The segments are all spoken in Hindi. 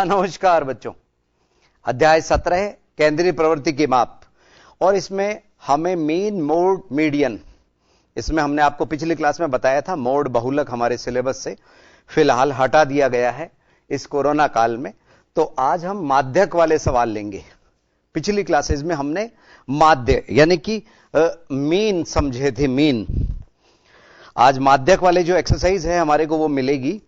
हाँ नमस्कार बच्चों। अध्याय 17 केंद्रीय प्रवृत्ति के माप, और इसमें हमें मीन मोड मीडियन, इसमें हमने आपको पिछली क्लास में बताया था मोड बहुलक हमारे सिलेबस से फिलहाल हटा दिया गया है इस कोरोना काल में। तो आज हम माध्यक वाले सवाल लेंगे। पिछली क्लासेस में हमने माध्य यानी कि मीन समझे थे, मीन। आज माध्यक वाले जो एक्सरसाइज है हमारे को वो मिलेगी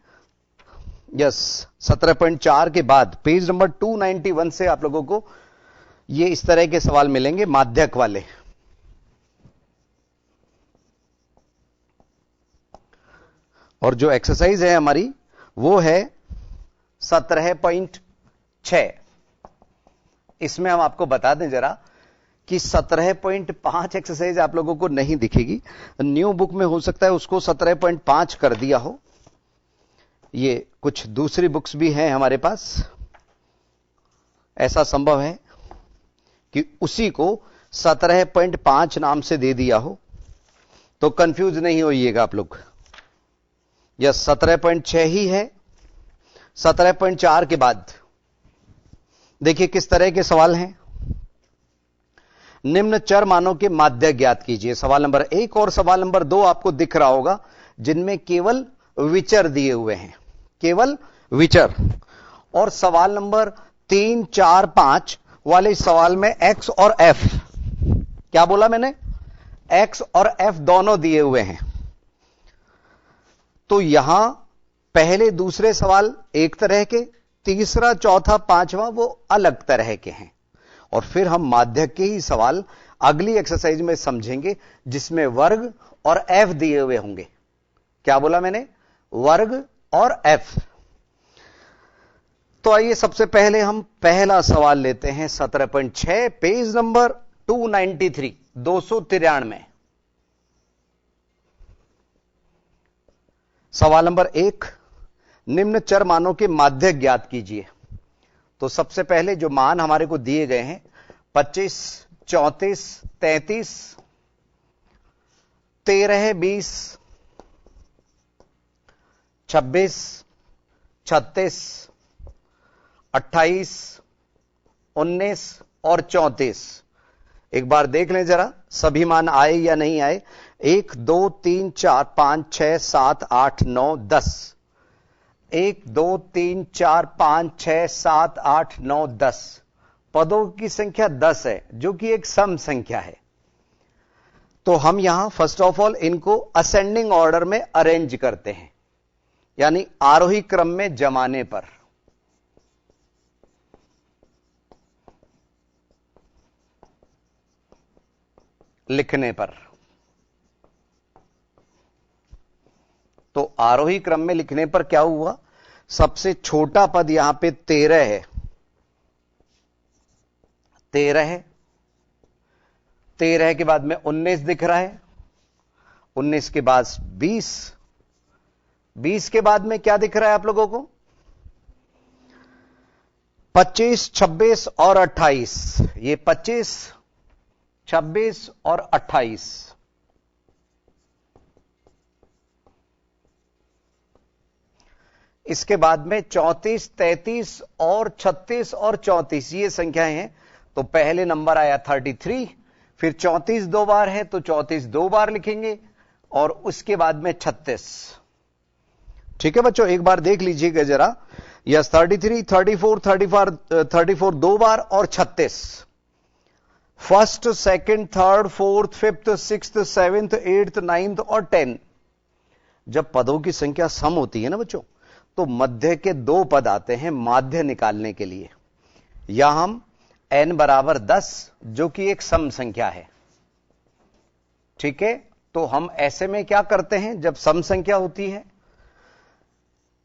17.4 के बाद पेज नंबर 291 से आप लोगों को ये इस तरह के सवाल मिलेंगे माध्यक वाले। और जो एक्सरसाइज है हमारी वो है 17.6। इसमें हम आपको बता दें जरा कि 17.5 एक्सरसाइज आप लोगों को नहीं दिखेगी। न्यू बुक में हो सकता है उसको 17.5 कर दिया हो। ये कुछ दूसरी बुक्स भी हैं हमारे पास, ऐसा संभव है कि उसी को 17.5 नाम से दे दिया हो, तो कंफ्यूज नहीं होइएगा आप लोग। यह 17.6 ही है। 17.4 के बाद देखिए किस तरह के सवाल हैं। निम्न चर मानों के माध्य ज्ञात कीजिए। सवाल नंबर 1 और सवाल नंबर 2 आपको दिख रहा होगा, जिनमें केवल विचर दिए हुए हैं, केवल विचर। और सवाल नंबर 3, 4, 5 वाले सवाल में एक्स और एफ, क्या बोला मैंने, एक्स और एफ दोनों दिए हुए हैं। तो यहां पहले दूसरे सवाल एक तरह के, तीसरा चौथा पांचवा वो अलग तरह के हैं। और फिर हम माध्यक के ही सवाल अगली एक्सरसाइज में समझेंगे, जिसमें वर्ग और एफ दिए हुए होंगे। क्या बोला मैंने, वर्ग और एफ। तो आइए सबसे पहले हम पहला सवाल लेते हैं 17.6 पेज नंबर 293, 293। सवाल नंबर 1, निम्न चर मानों के माध्य ज्ञात कीजिए। तो सबसे पहले जो मान हमारे को दिए गए हैं 25, 34, 33, 13, 20, 26, 36, 28, 19 और 34। एक बार देख लें जरा सभी मान आए या नहीं आए। 1, 2, 3, 4, 5, 6, 7, 8, 9, 10। 1, 2, 3, 4, 5, 6, 7, 8, 9, 10। पदों की संख्या 10 है, जो कि एक सम संख्या है। तो हम यहां फर्स्ट ऑफ ऑल इनको असेंडिंग ऑर्डर में अरेंज करते हैं, यानी आरोही क्रम में जमाने पर। लिखने पर तो आरोही क्रम में लिखने पर क्या हुआ, सबसे छोटा पद यहां पे 13 है। 13 है। 13 के बाद में 19 दिख रहा है। 19 के बाद 20। 20 के बाद में क्या दिख रहा है आप लोगों को, 25, 26 और 28। ये 25, 26 और 28। इसके बाद में 34, 33 और 36 और 34 ये संख्याएं हैं। तो पहले नंबर आया 33, फिर 34 दो बार है तो 34 दो बार लिखेंगे, और उसके बाद में 36। ठीक है बच्चों, एक बार देख लीजिएगा जरा। यस, 33, 34, 34 दो बार और 36। First, second, third, fourth, fifth, sixth, seventh, eighth, ninth और 10। जब पदों की संख्या सम होती है ना बच्चों, तो मध्य के 2 पद आते हैं माध्य निकालने के लिए। यहां हम n बराबर 10, जो कि एक सम संख्या है। ठीक है, तो हम ऐसे में क्या करते हैं, जब सम संख्या होती है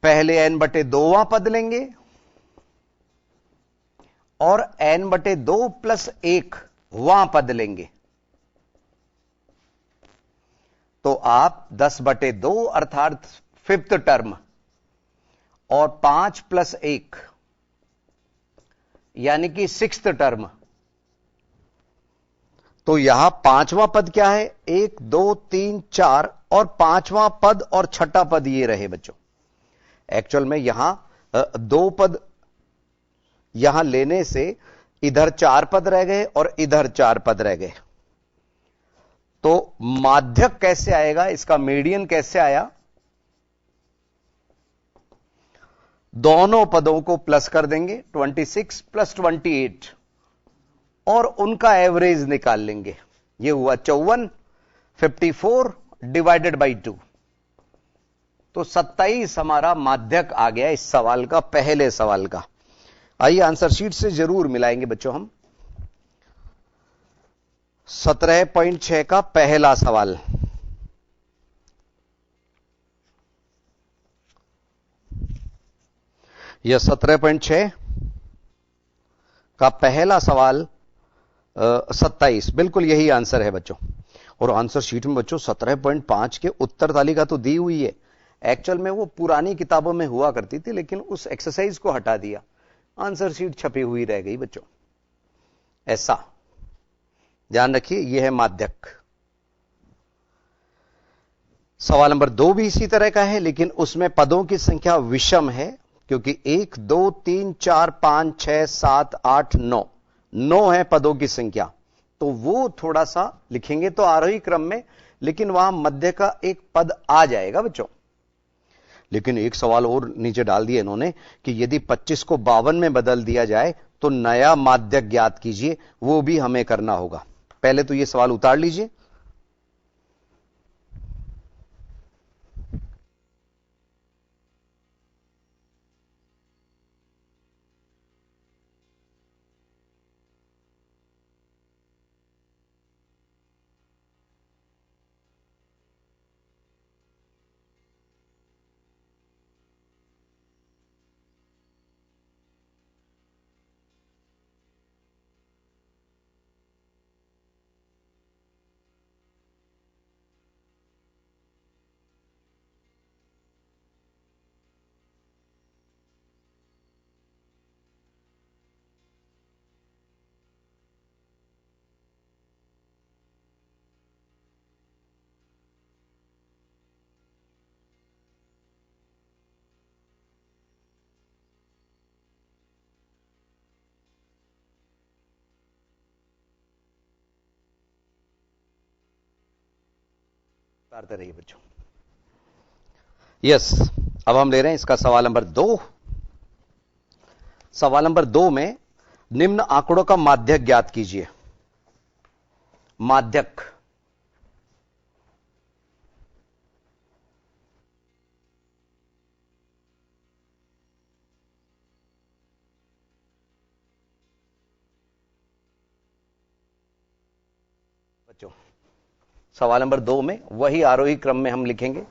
पहले n/2वां पद लेंगे और n/2 + 1 वां पद लेंगे। तो आप 10/2 अर्थात 5th टर्म और 5 + 1 यानी कि 6th टर्म। तो यहां 5वां पद क्या है, 1, 2, 3, 4 और 5वां पद और 6ठा पद ये रहे बच्चों। एक्चुअल में यहां 2 पद यहां लेने से इधर 4 पद रह गए और इधर 4 पद रह गए। तो माध्यक कैसे आएगा, इसका मीडियन कैसे आया? दोनों पदों को प्लस कर देंगे, 26 प्लस 28, और उनका एवरेज निकाल लेंगे। यह हुआ 54, 54 डिवाइडेड बाई 2, तो 27 हमारा माध्यक आ गया इस सवाल का, पहले सवाल का। आइए आंसर शीट से जरूर मिलाएंगे बच्चों हम। 17.6 का पहला सवाल, यह 17.6 का पहला सवाल 27, बिल्कुल यही आंसर है बच्चों। और आंसर शीट में बच्चों 17.5 के उत्तर तालिका तो दी हुई है। एक्चुअल में वो पुरानी किताबों में हुआ करती थी, लेकिन उस एक्सरसाइज को हटा दिया, आंसर शीट छपी हुई रह गई बच्चों। ऐसा ध्यान रखिए, यह है माध्यक। सवाल नंबर 2 भी इसी तरह का है, लेकिन उसमें पदों की संख्या विषम है, क्योंकि 1 2 3 4 5 6 7 8 9 है पदों की संख्या। तो वो थोड़ा सा लिखेंगे तो आरोही क्रम में, लेकिन वहां मध्य का एक पद आ जाएगा बच्चों। लेकिन एक सवाल और नीचे डाल दिया इन्होंने कि यदि 25 को 52 में बदल दिया जाए तो नया माध्यक ज्ञात कीजिए, वो भी हमें करना होगा। पहले तो ये सवाल उतार लीजिए। उतारते रहिए बच्चों। यस, अब हम ले रहे हैं इसका सवाल नंबर 2। सवाल नंबर 2 में निम्न आंकड़ों का माध्यक ज्ञात कीजिए। माध्यक बच्चों, सवाल नंबर 2 में वही आरोही क्रम में हम लिखेंगे।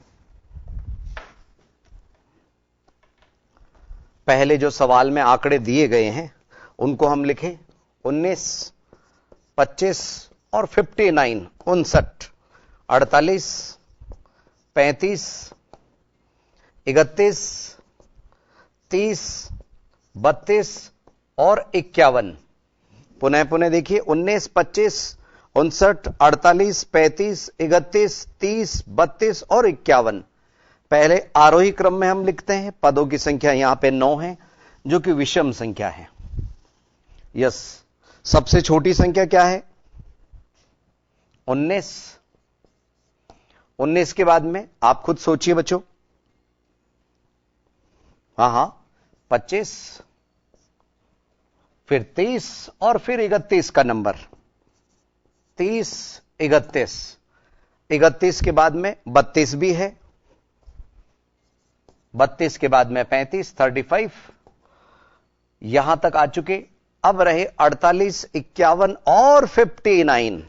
पहले जो सवाल में आंकड़े दिए गए हैं उनको हम लिखें 19, 25 और 59, 59, 48, 35, 31, 30, 32 और 51। पुनः पुनः देखिए, 19, 25, 59, 48, 35, 31, 30, 32 और 51। पहले आरोही क्रम में हम लिखते हैं। पदों की संख्या यहां पे 9 है, जो कि विषम संख्या है। यस, सबसे छोटी संख्या क्या है? 19। 19 के बाद में आप खुद सोचिए बच्चों। हां, 25, फिर 30 और फिर 31 का नंबर, 30, 31। 31 के बाद में 32 भी है, 32 के बाद में 35, 35, यहां तक आ चुके। अब रहे 48, 51 और 59।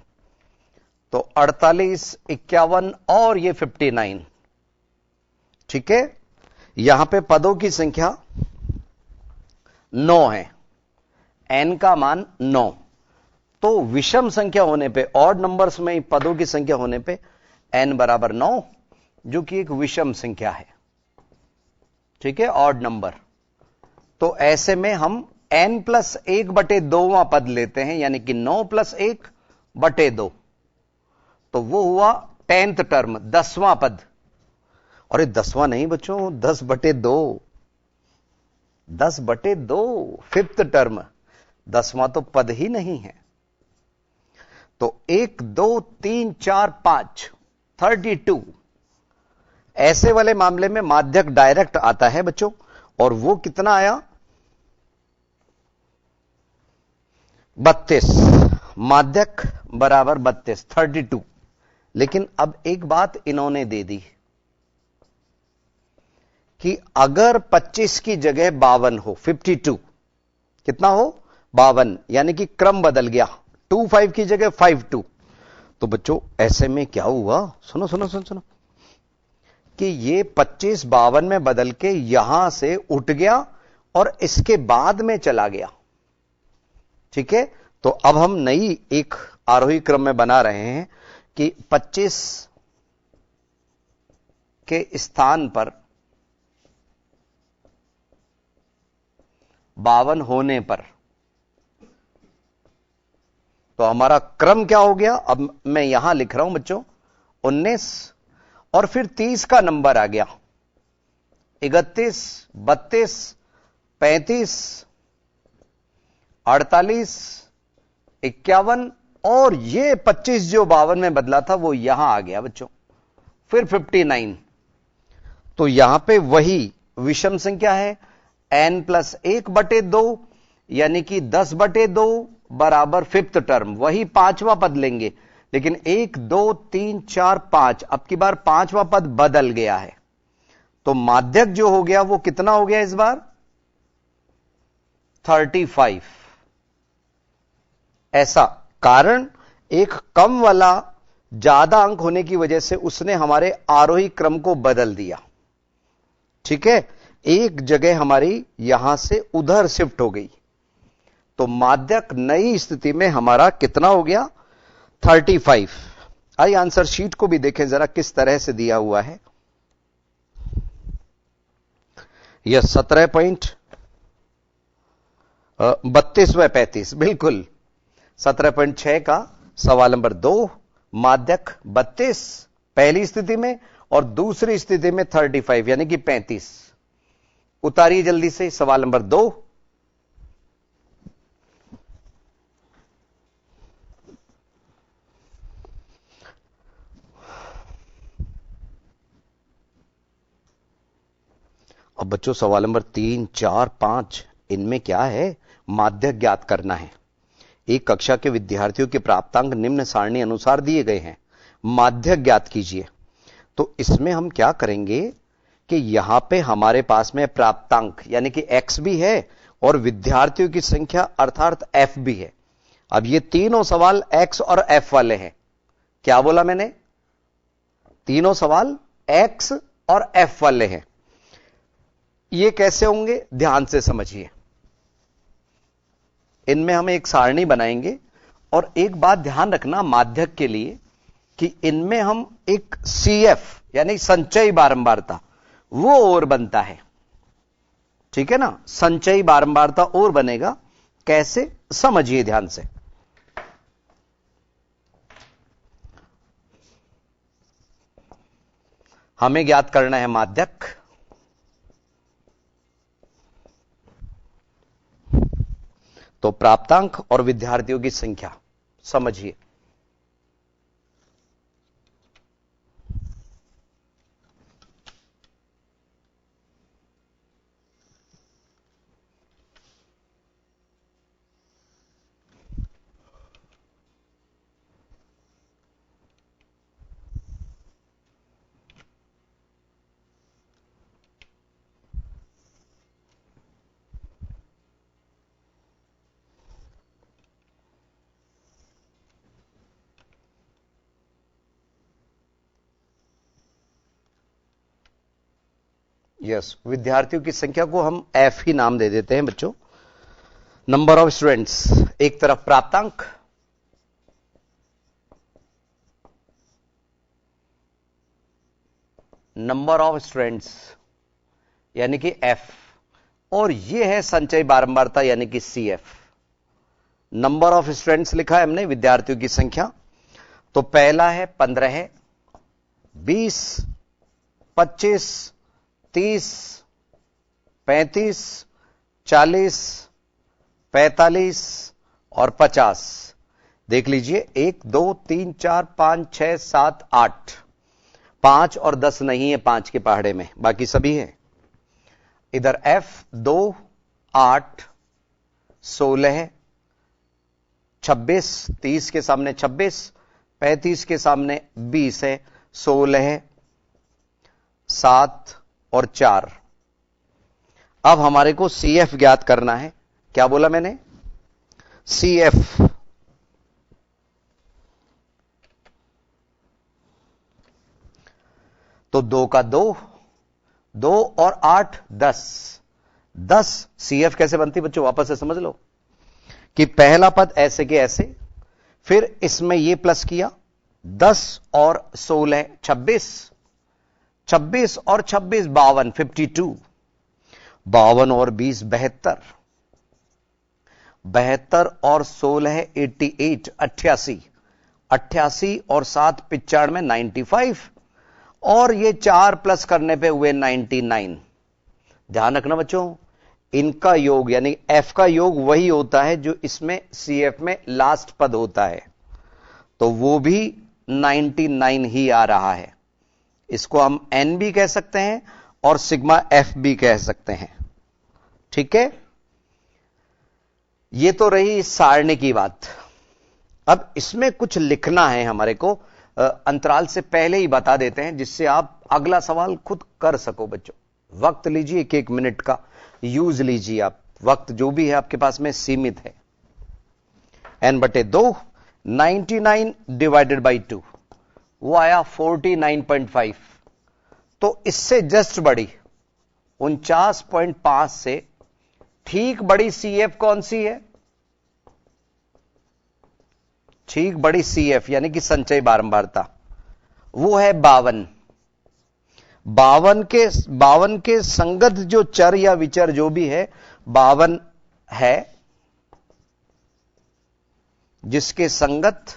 तो 48, 51 और ये 59, ठीक है। यहां पे पदों की संख्या 9 है, n का मान 9। तो विषम संख्या होने पे, ऑड नंबर्स में पदों की संख्या होने पे n बराबर 9, जो कि एक विषम संख्या है, ठीक है, ऑड नंबर। तो ऐसे में हम n प्लस 1/2वां पद लेते हैं, यानी कि 9 प्लस 1/2, तो वो हुआ 10th टर्म, 10वां पद। और ये 10वां नहीं बच्चों, 10/2, 10/2 फिफ्थ टर्म, 10वां तो पद ही नहीं है। तो 1 2 3 4 5 32। ऐसे वाले मामले में माध्यक डायरेक्ट आता है बच्चों, और वो कितना आया? 32। माध्यक बराबर 32, 32। लेकिन अब एक बात इन्होंने दे दी कि अगर 25 की जगह 52 हो, 52, कितना हो? 52, यानी कि क्रम बदल गया, 25 की जगह 52। तो बच्चों ऐसे में क्या हुआ? सुनो सुनो सुनो सुनो, कि ये 25 52 में बदल के यहां से उठ गया और इसके बाद में चला गया। ठीक है, तो अब हम नई एक आरोही क्रम में बना रहे हैं कि 25 के स्थान पर 52 होने पर, तो हमारा क्रम क्या हो गया? अब मैं यहां लिख रहा हूं बच्चों 19, और फिर 30 का नंबर आ गया, 31 32 35 48 51, और ये 25 जो 52 में बदला था वो यहां आ गया बच्चों, फिर 59। तो यहां पे वही विषम संख्या है, n+1/2, यानी कि 10/2 बराबर फिफ्थ टर्म, वही पांचवा पद लेंगे, लेकिन 1 2 3 4 5, अब की बार पांचवा पद बदल गया है। तो माध्यक जो हो गया वो कितना हो गया इस बार? 35। ऐसा कारण एक कम वाला ज्यादा अंक होने की वजह से उसने हमारे आरोही क्रम को बदल दिया। ठीक है, एक जगह हमारी यहां से उधर शिफ्ट हो गई, तो माध्यक नई स्थिति में हमारा कितना हो गया? 35। आइए आंसर शीट को भी देखें जरा किस तरह से दिया हुआ है। यह 17.32 व 35, बिल्कुल 17.6 का सवाल नंबर 2, माध्यक 32 पहली स्थिति में और दूसरी स्थिति में 35 यानी कि 35। उतारिए जल्दी से सवाल नंबर 2। अब बच्चों सवाल नंबर 3 4 5 इनमें क्या है? माध्यक ज्ञात करना है। एक कक्षा के विद्यार्थियों के प्राप्तांक निम्न सारणी अनुसार दिए गए हैं, माध्यक ज्ञात कीजिए। तो इसमें हम क्या करेंगे कि यहां पे हमारे पास में प्राप्तांक यानी कि x भी है और विद्यार्थियों की संख्या अर्थात f भी है। अब ये तीनों सवाल x और f वाले हैं। क्या बोला मैंने? तीनों सवाल x और f वाले हैं। ये कैसे होंगे? ध्यान से समझिए। इनमें हम एक सारणी बनाएंगे, और एक बात ध्यान रखना माध्यक के लिए कि इनमें हम एक CF यानी संचयी बारंबारता वो और बनता है। ठीक है ना, संचयी बारंबारता और बनेगा। कैसे? समझिए ध्यान से। हमें ज्ञात करना है माध्यक, तो प्राप्तांक और विद्यार्थियों की संख्या समझिए। यस, विद्यार्थियों की संख्या को हम f ही नाम दे देते हैं बच्चों। नंबर ऑफ स्टूडेंट्स एक तरफ प्राप्तांक, नंबर ऑफ स्टूडेंट्स यानी कि f, और यह है संचयी बारंबारता यानी कि CF। नंबर ऑफ स्टूडेंट्स लिखा है हमने, विद्यार्थियों की संख्या। तो पहला है 15 है, 20 25 30 35 40, 45 और 50। देख लीजिए 1 2 3 4 5 6 7 8, 5 और 10 नहीं है 5 के पहाड़े में, बाकी सभी हैं। इधर F 2 8 16 26, 30 के सामने 26, 35 के सामने 20 है, 16 7 और 4। अब हमारे को CF ज्ञात करना है। क्या बोला मैंने? CF। तो 2 का 2, 2 और 8 10, 10। CF कैसे बनती बच्चों? वापस से समझ लो कि पहला पद ऐसे के ऐसे, फिर इसमें ये प्लस किया, 10 और 16 26, 26 और 26 52 52, 52 और 20 72, 72 और 16 88 88, 88 और 7 95 95, और ये 4 प्लस करने पे हुए 99। ध्यान रखना बच्चों, इनका योग यानी F का योग वही होता है जो इसमें CF में लास्ट पद होता है, तो वो भी 99 ही आ रहा है। इसको हम N भी कह सकते हैं और सिग्मा F भी कह सकते हैं। ठीक है, ये तो रही सारणी की बात। अब इसमें कुछ लिखना है हमारे को, अंतराल से पहले ही बता देते हैं जिससे आप अगला सवाल खुद कर सको। बच्चों वक्त लीजिए, 1 मिनट का यूज लीजिए आप, वक्त जो भी है आपके पास में सीमित है। n/2 99 डिवाइडेड बाई 2, वो आया 49.5। तो इससे जस्ट बड़ी 49.5 से ठीक बड़ी CF कौन सी है? ठीक बड़ी CF यानी कि संचय बारंबारता, वो है 52। 52 के संगत जो चर या विचर जो भी है 52 है, जिसके संगत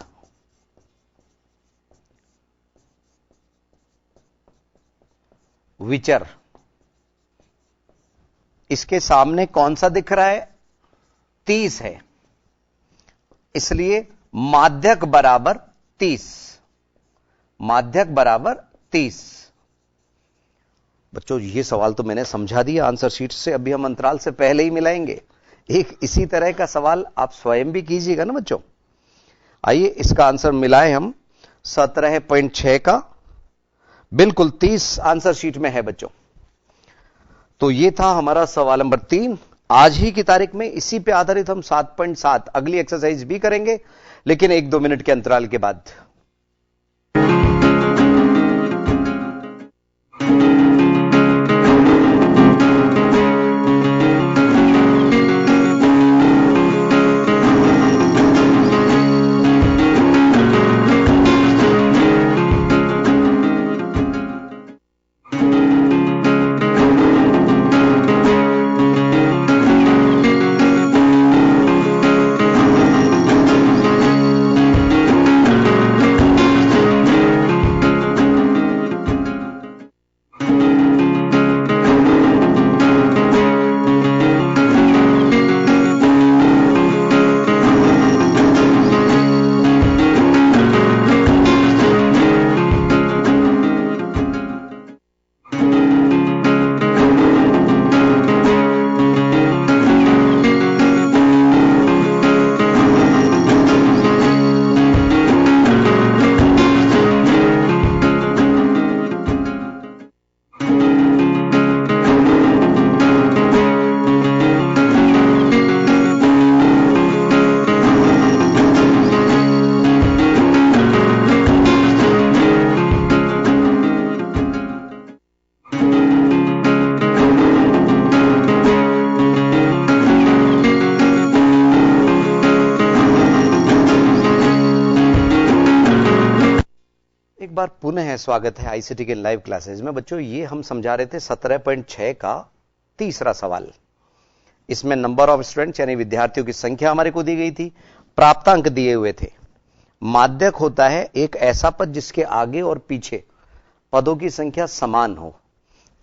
विचर इसके सामने कौन सा दिख रहा है? 30 है, इसलिए माध्यक बराबर 30। माध्यक बराबर 30। बच्चों ये सवाल तो मैंने समझा दिया आंसर शीट से, अभी हम अंतराल से पहले ही मिलाएंगे। एक इसी तरह का सवाल आप स्वयं भी कीजिएगा ना बच्चों। आइए इसका आंसर मिलाएं हम। 17.6 का बिल्कुल 30 आंसर शीट में है बच्चों। तो ये था हमारा सवाल नंबर 3। आज ही की तारीख में इसी पे आधारित हम 7.7 अगली एक्सरसाइज भी करेंगे, लेकिन 1-2 मिनट के अंतराल के बाद। बार पुनः स्वागत है आईसीटी के लाइव क्लासेज में। बच्चों ये हम समझा रहे थे 17.6 का तीसरा सवाल। इसमें नंबर ऑफ स्टूडेंट्स यानी विद्यार्थियों की संख्या हमारे को दी गई थी, प्राप्तांक दिए हुए थे। माध्यक होता है एक ऐसा पद जिसके आगे और पीछे पदों की संख्या समान हो।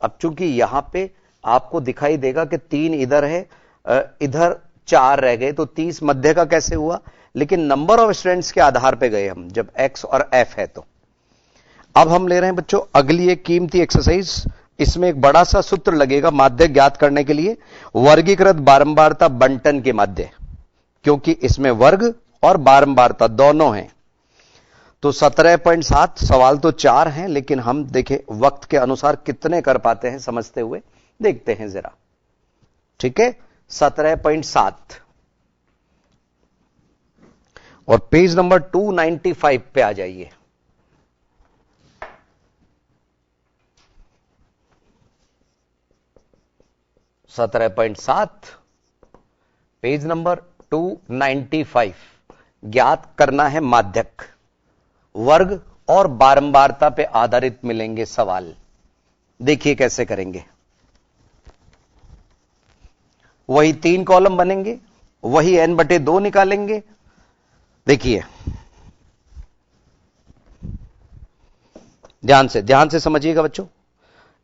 अब चूंकि यहां पे आपको दिखाई देगा कि 3 इधर है, इधर 4 रह गए, तो 30 मध्य का कैसे हुआ? लेकिन नंबर ऑफ स्टूडेंट्स के आधार पे गए हम, जब x और f है तो। अब हम ले रहे हैं बच्चों अगली एक कीमती एक्सरसाइज। इसमें एक बड़ा सा सूत्र लगेगा माध्य ज्ञात करने के लिए, वर्गीकृत बारंबारता बंटन के माध्य, क्योंकि इसमें वर्ग और बारंबारता दोनों हैं। तो 17.7 सवाल तो 4 हैं, लेकिन हम देखें वक्त के अनुसार कितने कर पाते हैं समझते हुए, देखते हैं जरा। ठीक है, 17.7 और पेज नंबर 295 पे आ जाइए। सत्रह 17.7 पेज नंबर 295। ज्ञात करना है माध्यक, वर्ग और बारंबारता पे आधारित मिलेंगे सवाल। देखिए कैसे करेंगे। वही 3 कॉलम बनेंगे, वही n/2 निकालेंगे। देखिए ध्यान से समझिएगा बच्चों।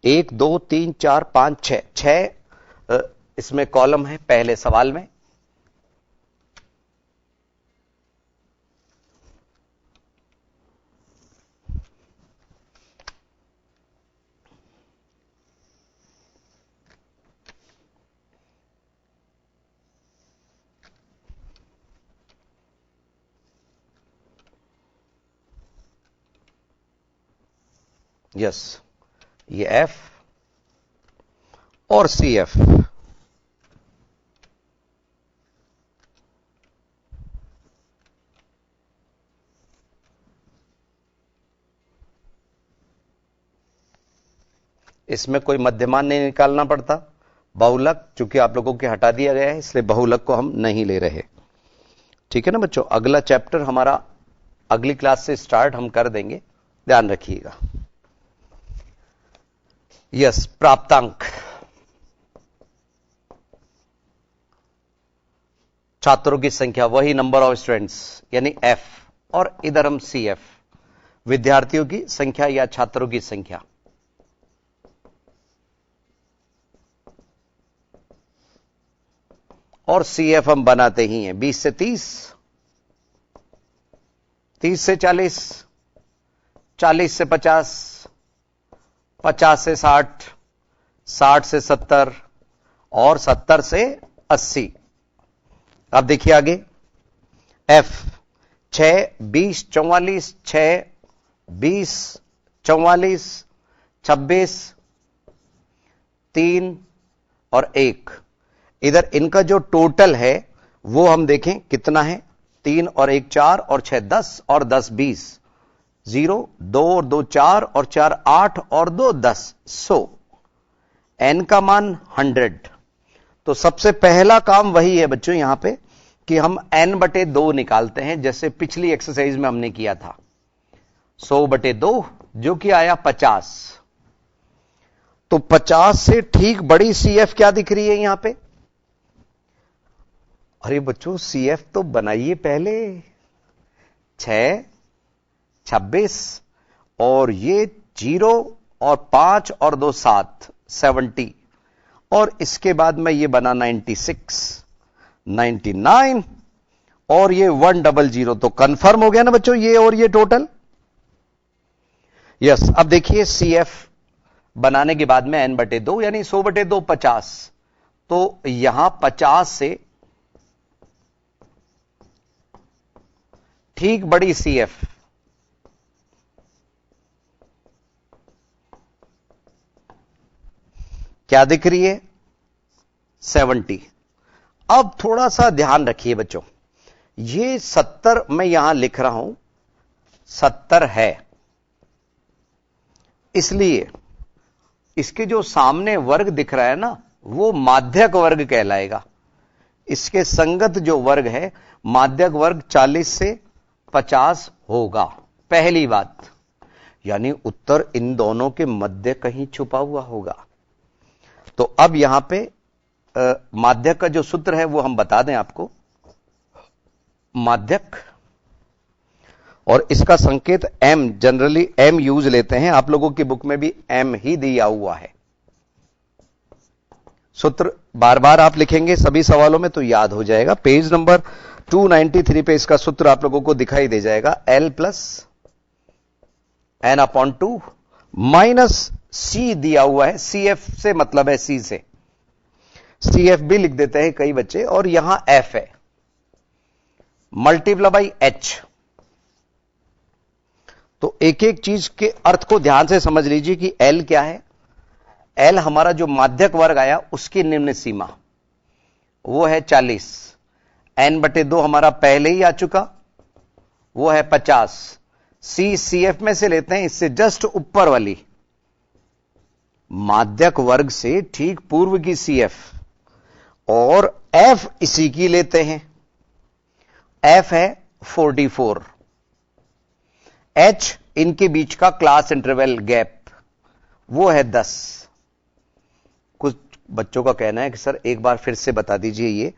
1 2 3 4 5 6 इसमें कॉलम है पहले सवाल में। यस, ये F और CF। इसमें कोई मध्यमान नहीं निकालना पड़ता। बहुलक चूंकि आप लोगों के हटा दिया गया है, इसलिए बहुलक को हम नहीं ले रहे। ठीक है ना बच्चों, अगला चैप्टर हमारा अगली क्लास से स्टार्ट हम कर देंगे, ध्यान रखिएगा। यस, प्राप्तांक। छात्रों की संख्या वही नंबर ऑफ स्टूडेंट्स यानी F, और इधर हम CF, विद्यार्थियों की संख्या या छात्रों की संख्या। और CF हम बनाते ही हैं 20 से 30, 30 से 40, 40 से 50, 50 से 60, 60 से 70 और 70 से 80। अब देखिए आगे F 6 20 44, 6 20 44, 26 3 और 1। इधर इनका जो टोटल है वो हम देखें कितना है। 3 और 1 4 और 6 10 और 10 20, 0 2 और 2 4 और 4 8 और 2 10, 100। n का मान 100। तो सबसे पहला काम वही है बच्चों यहां पे कि हम n/2 निकालते हैं, जैसे पिछली एक्सरसाइज में हमने किया था। 100/2 जो कि आया 50। तो 50 से ठीक बड़ी CF क्या दिख रही है यहां पे? अरे बच्चों CF तो बनाइए पहले। 6 26 और ये 0 और 5 और 2 7, 70। और इसके बाद में ये बना 96, 99 और ये 100। तो कंफर्म हो गया ना बच्चों ये और ये टोटल। यस, अब देखिए CF बनाने के बाद में n/2 यानी 100/2 50। तो यहां 50 से ठीक बड़ी CF क्या दिख रही है? 70। अब थोड़ा सा ध्यान रखिए बच्चों, ये 70 मैं यहां लिख रहा हूं, 70 है, इसलिए इसके जो सामने वर्ग दिख रहा है ना वो माध्यक वर्ग कहलाएगा। इसके संगत जो वर्ग है माध्यक वर्ग 40 से 50 होगा। पहली बात, यानी उत्तर इन दोनों के मध्य कहीं छुपा हुआ होगा। तो अब यहां पे माध्यक का जो सूत्र है वो हम बता दें आपको। माध्यक और इसका संकेत m, जनरली m यूज लेते हैं, आप लोगों की बुक में भी m ही दिया हुआ है। सूत्र बार बार आप लिखेंगे सभी सवालों में तो याद हो जाएगा। पेज नंबर 293 पे इसका सूत्र आप लोगों को दिखाई दे जाएगा। L plus n/2 minus C दिया हुआ है, CF से मतलब है C से, CF भी लिख देते हैं कई बच्चे, और यहां F है, मल्टीप्लाई बाई H। तो एक एक चीज के अर्थ को ध्यान से समझ लीजिए कि L क्या है। L हमारा जो माध्यक वर्ग आया उसकी निम्न सीमा वो है 40, n/2 हमारा पहले ही आ चुका वो है 50, C CF में से लेते हैं, इससे जस्ट ऊपर वाली माध्यक वर्ग से ठीक पूर्व की CF, और F इसी की लेते हैं, F है 44, H इनके बीच का क्लास इंटरवल गैप वो है 10। कुछ बच्चों का कहना है कि सर एक बार फिर से बता दीजिए, ये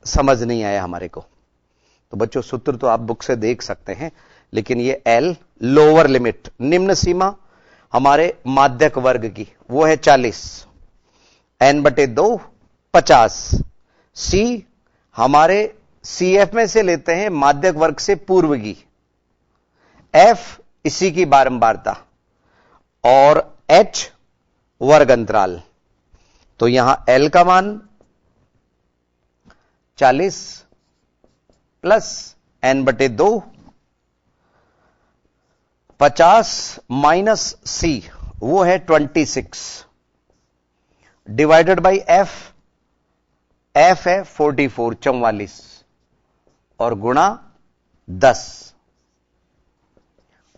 समझ नहीं आया हमारे को। तो बच्चों सूत्र तो आप बुक से देख सकते हैं, लेकिन ये L लोअर लिमिट निम्न सीमा हमारे माध्यक वर्ग की वो है 40, n/2 50, C हमारे CF में से लेते हैं माध्यक वर्ग से पूर्व की, F इसी की बारंबारता, और H वर्ग अंतराल। तो यहां L का मान 40 प्लस n/2 50 माइनस C वो है 26 डिवाइडेड बाई F है 44 44 और गुणा 10।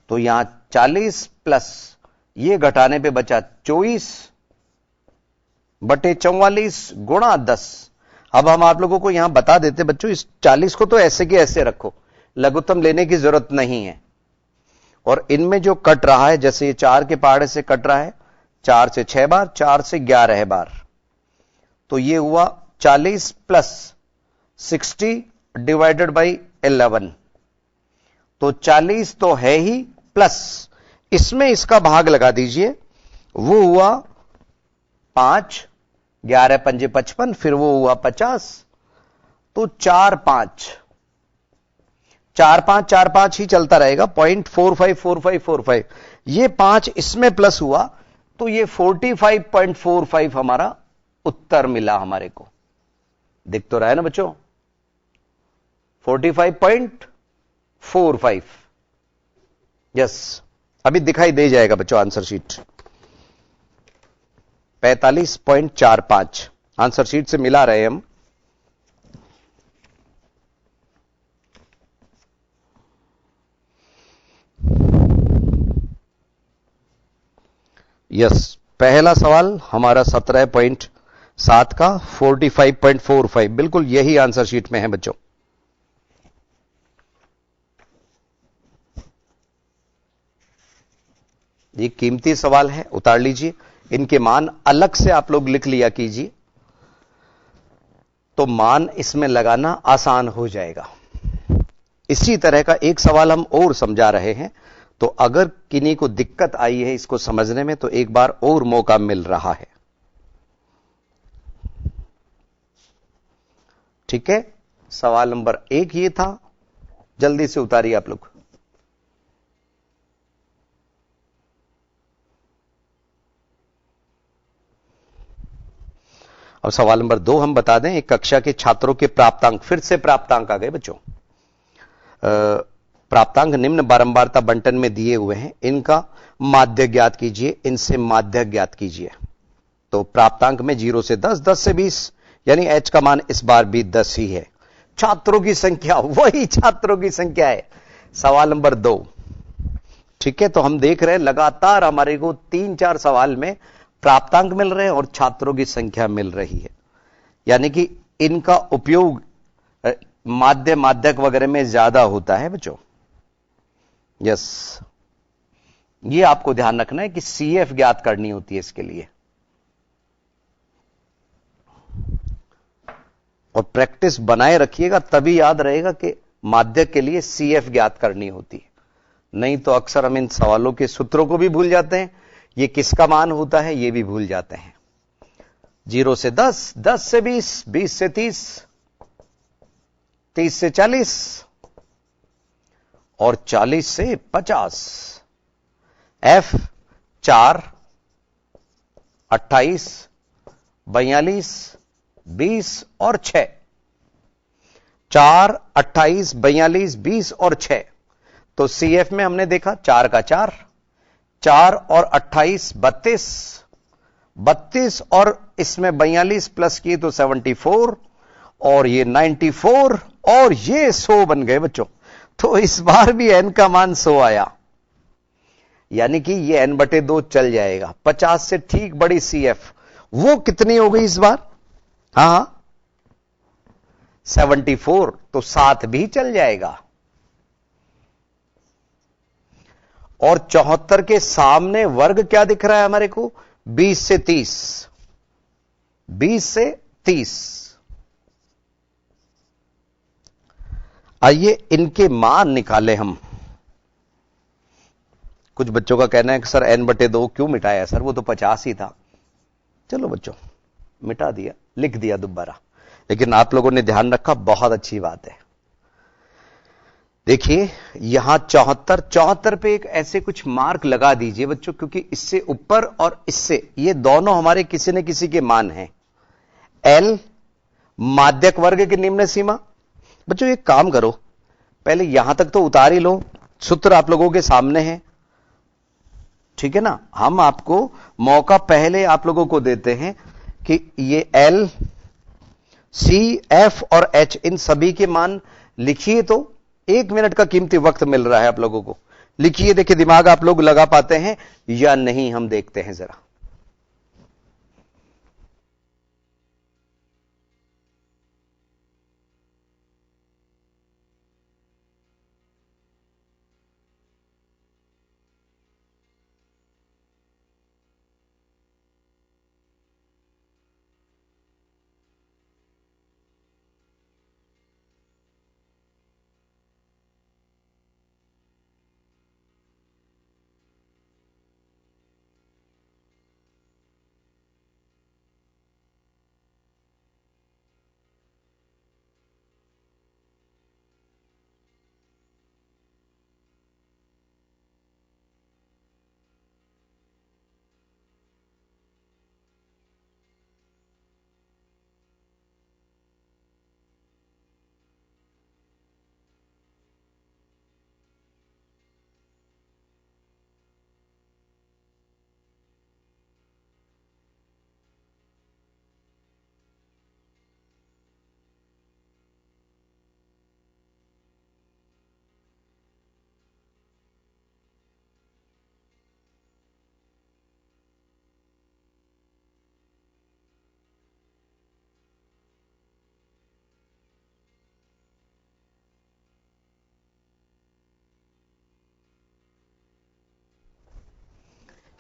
तो यहां 40 प्लस ये घटाने पे बचा 24/44 गुणा 10। अब हम आप लोगों को यहां बता देते बच्चों, इस 40 को तो ऐसे के ऐसे रखो, लघुत्तम लेने की जरूरत नहीं है। और इनमें जो कट रहा है, जैसे ये 4 के पहाड़े से कट रहा है, 4 से 6 बार, 4 से 11 बार, तो ये हुआ 40 प्लस 60 डिवाइडेड बाई 11। तो 40 तो है ही, प्लस इसमें इसका भाग लगा दीजिए, वो हुआ 5, 11 पंजे 55, फिर वो हुआ 50, तो 4 5 ही चलता रहेगा, 0.454545। ये 5 इसमें प्लस हुआ तो ये 45.45 हमारा उत्तर मिला हमारे को। दिख तो रहा है ना बच्चों, 45.45। यस, अभी दिखाई दे जाएगा बच्चों आंसर शीट। 45.45 आंसर शीट से मिला रहे हम। यस, पहला सवाल हमारा 17.7 का 45.45 बिल्कुल यही आंसर शीट में है बच्चों। ये कीमती सवाल है, उतार लीजिए, इनके मान अलग से आप लोग लिख लिया कीजिए, तो मान इसमें लगाना आसान हो जाएगा। इसी तरह का एक सवाल हम और समझा रहे हैं, तो अगर किन्हीं को दिक्कत आई है इसको समझने में तो एक बार और मौका मिल रहा है। ठीक है, सवाल नंबर 1 ये था, जल्दी से उतारिए आप लोग। अब सवाल नंबर 2 हम बता दें, एक कक्षा के छात्रों के प्राप्तांक, फिर से प्राप्तांक आ गए बच्चों। प्राप्तांक निम्न बारंबारता बंटन में दिए हुए हैं, इनका माध्य ज्ञात कीजिए, इनसे माध्य ज्ञात कीजिए। तो प्राप्तांक में 0 से 10, 10 से 20, यानी H का मान इस बार भी 10 ही है। छात्रों की संख्या वही छात्रों की संख्या है। सवाल नंबर 2, ठीक है, तो हम देख रहे हैं लगातार हमारे को 3-4 सवाल में प्राप्तांक मिल रहे हैं और छात्रों की संख्या मिल रही है, यानी कि इनका उपयोग माध्य माध्यक वगैरह में ज्यादा होता है बच्चों। यस, ये आपको ध्यान रखना है कि CF ज्ञात करनी होती है इसके लिए, और प्रैक्टिस बनाए रखिएगा, तभी याद रहेगा कि माध्यक के लिए CF ज्ञात करनी होती है। नहीं तो अक्सर हम इन सवालों के सूत्रों को भी भूल जाते हैं, ये किसका मान होता है ये भी भूल जाते हैं। 0 से 10, 10 से 20, 20 से 30, 30 से 40 और 40 से 50। F 4, 28, 42, 20 और 6। 4, 28, 42, 20 और 6। तो CF में हमने देखा 4 का 4, 4 और 28, 32, 32 और इसमें 42 प्लस किए तो 74 और ये 94 और ये 100 बन गए बच्चों। तो इस बार भी n का मान 100 आया, यानी कि ये n/2 चल जाएगा। 50 से ठीक बड़ी CF वो कितनी हो गई इस बार? हां 74, तो 7 भी चल जाएगा। और 74 के सामने वर्ग क्या दिख रहा है हमारे को? 20 से 30, 20 से 30। आइए इनके मान निकालें हम। कुछ बच्चों का कहना है कि सर n/2 क्यों मिटाया सर, वो तो 50 ही था। चलो बच्चों मिटा दिया, लिख दिया दोबारा, लेकिन आप लोगों ने ध्यान रखा, बहुत अच्छी बात है। देखिए यहां 74 पे एक ऐसे कुछ मार्क लगा दीजिए बच्चों, क्योंकि इससे ऊपर और इससे ये दोनों हमारे किसी न किसी के मान हैं। L माध्यक वर्ग की निम्न सीमा। बच्चों एक काम करो, पहले यहां तक तो उतार ही लो, सूत्र आप लोगों के सामने है, ठीक है ना। हम आपको मौका पहले आप लोगों को देते हैं कि ये L, C, F और H इन सभी के मान लिखिए। तो 1 मिनट का कीमती वक्त मिल रहा है आप लोगों को, लिखिए। देखिए दिमाग आप लोग लगा पाते हैं या नहीं, हम देखते हैं जरा।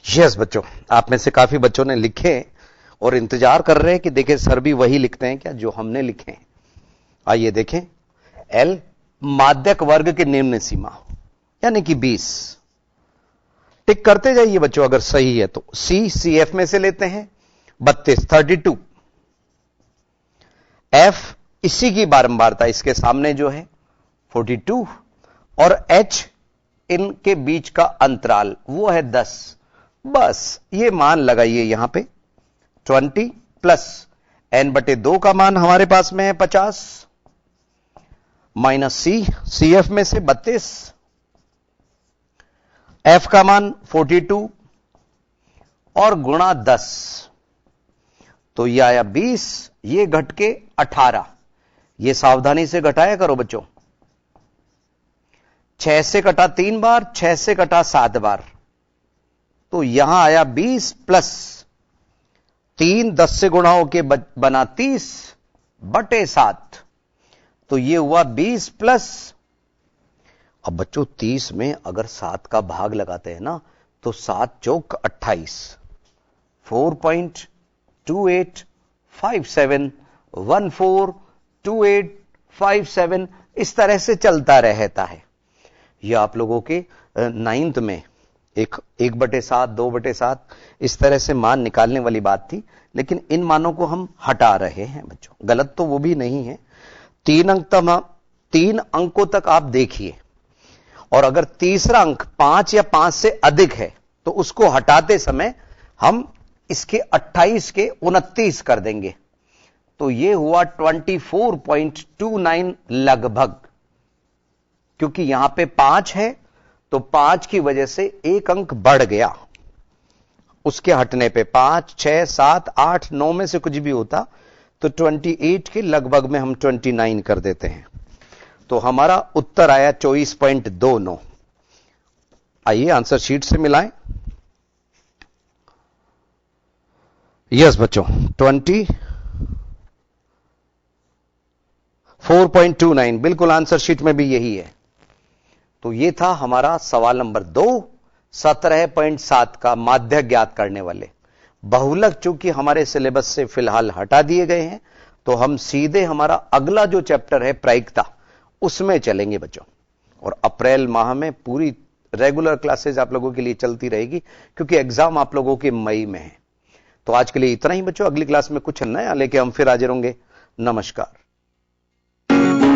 यस बच्चों, आप में से काफी बच्चों ने लिखे और इंतजार कर रहे हैं कि देखें सर भी वही लिखते हैं क्या जो हमने लिखे हैं। आइए देखें, L माध्यक वर्ग की निम्न सीमा यानी कि 20। टिक करते जाइए बच्चों अगर सही है तो। C CF में से लेते हैं 32, 32। F इसी की बारंबारता, इसके सामने जो है 42 और H इनके बीच का अंतराल वो है 10। बस ये मान लगाइए यहां पे 20 प्लस n/2 का मान हमारे पास में है 50 माइनस C CF में से 32, F का मान 42 और गुणा 10, तो यह आया 20, ये घट के 18। ये सावधानी से घटाया करो बच्चों। 6 से कटा 3 बार, 6 से कटा 7 बार, तो यहां आया 20 प्लस 3, 10 से गुणा होके बना 30/7, तो ये हुआ 20 प्लस। अब बच्चों 30 में अगर 7 का भाग लगाते हैं ना तो 7 चौक 28, 4.2857142857 इस तरह से चलता रहता है। यह आप लोगों के 9th में 1/7, 2/7 इस तरह से मान निकालने वाली बात थी, लेकिन इन मानों को हम हटा रहे हैं बच्चों। गलत तो वो भी नहीं है। 3 अंकों तक आप देखिए, और अगर तीसरा अंक 5 या 5 से अधिक है तो उसको हटाते समय हम इसके 28 के 29 कर देंगे। तो ये हुआ 24.29 लगभग। क्योंकि यहां पे 5 है तो 5 की वजह से एक अंक बढ़ गया, उसके हटने पे 5, 6, 7, 8, 9 में से कुछ भी होता तो 28 के लगभग में हम 29 कर देते हैं। तो हमारा उत्तर आया 24.29। आइए आंसर शीट से मिलाएं। यस बच्चों, 24.29 बिल्कुल आंसर शीट में भी यही है। तो ये था हमारा सवाल नंबर 2, 17.7 का माध्य ज्ञात करने वाले। बहुलक चूंकि हमारे सिलेबस से फिलहाल हटा दिए गए हैं, तो हम सीधे हमारा अगला जो चैप्टर है प्रायिकता, उसमें चलेंगे बच्चों। और अप्रैल माह में पूरी रेगुलर क्लासेज आप लोगों के लिए चलती रहेगी, क्योंकि एग्जाम आप लोगों के मई में है। तो आज के लिए इतना ही बच्चों, अगली क्लास में कुछ नया लेके हम फिर हाजिर होंगे। नमस्कार।